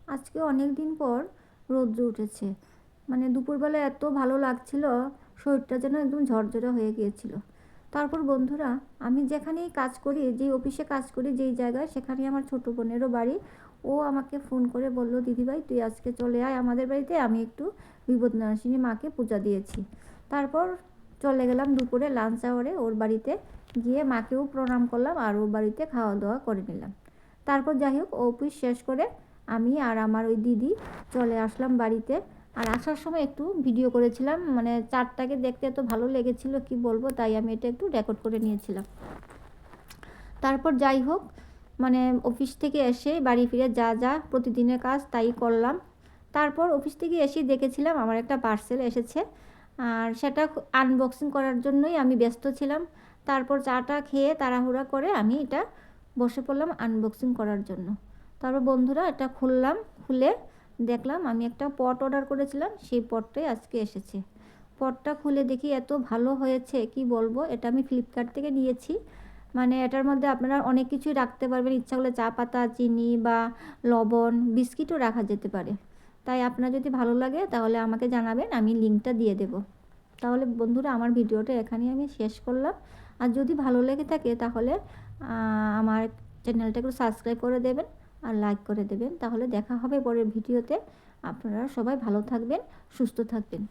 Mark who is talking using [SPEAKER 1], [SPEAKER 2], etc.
[SPEAKER 1] আজকে অনেক দিন পর রৌদ্র উঠেছে, মানে দুপুরবেলা এত ভালো লাগছিল, শরীরটা যেন একদম ঝরঝরে হয়ে গিয়েছিল। তারপর বন্ধুরা, আমি যেখানেই কাজ করি, যেই অফিসে কাজ করি, যেই জায়গায়, সেখানেই আমার ছোটো বোনেরও বাড়ি। ও আমাকে ফোন করে বলল, দিদিভাই তুই আজকে চলে আয় আমাদের বাড়িতে, আমি একটু বিপদনাশিনী মাকে পূজা দিয়েছি। তারপর চলে গেলাম দুপুরে লাঞ্চ আওয়ারে ওর বাড়িতে, গিয়ে মাকেও প্রণাম করলাম আর ওর বাড়িতে খাওয়া দাওয়া করে নিলাম। তারপর যাই হোক, অফিস শেষ করে আমি আর আমার ওই দিদি চলে আসলাম বাড়িতে। আর আসার সময় একটু ভিডিও করেছিলাম, মানে চারটাকে দেখতে এত ভালো লেগেছিল কি বলবো, তাই আমি এটা একটু রেকর্ড করে নিয়েছিলাম। তারপর যাই হোক, মানে অফিস থেকে এসে বাড়ি ফিরে যা যা প্রতিদিনের কাজ তাই করলাম। তারপর অফিস থেকে এসে দেখেছিলাম আমার একটা পার্সেল এসেছে, আর সেটা আনবক্সিং করার জন্যই আমি ব্যস্ত ছিলাম। তারপর চাটা খেয়ে তাড়াহুড়া করে আমি এটা বসে পড়লাম আনবক্সিং করার জন্য। তারপর বন্ধুরা এটা খুললাম, খুলে দেখলাম আমি একটা পট অর্ডার করেছিলাম, সেই পটটাই আজকে এসেছে। পটটা খুলে দেখি এত ভালো হয়েছে কি বলবো, এটা আমি ফ্লিপকার্ট থেকে নিয়েছি। মানে এটার মধ্যে আপনারা অনেক কিছুই রাখতে পারবেন, ইচ্ছা করলে চা পাতা, চিনি বা লবণ, বিস্কিটও রাখা যেতে পারে। তাই আপনার যদি ভালো লাগে তাহলে আমাকে জানাবেন, আমি লিঙ্কটা দিয়ে দেব। তাহলে বন্ধুরা, আমার ভিডিওটা এখানেই আমি শেষ করলাম। আর যদি ভালো লেগে থাকে তাহলে আমার চ্যানেলটা একটু সাবস্ক্রাইব করে দেবেন আর লাইক করে দেবেন। তাহলে দেখা হবে পরের ভিডিওতে। আপনারা সবাই ভালো থাকবেন, সুস্থ থাকবেন।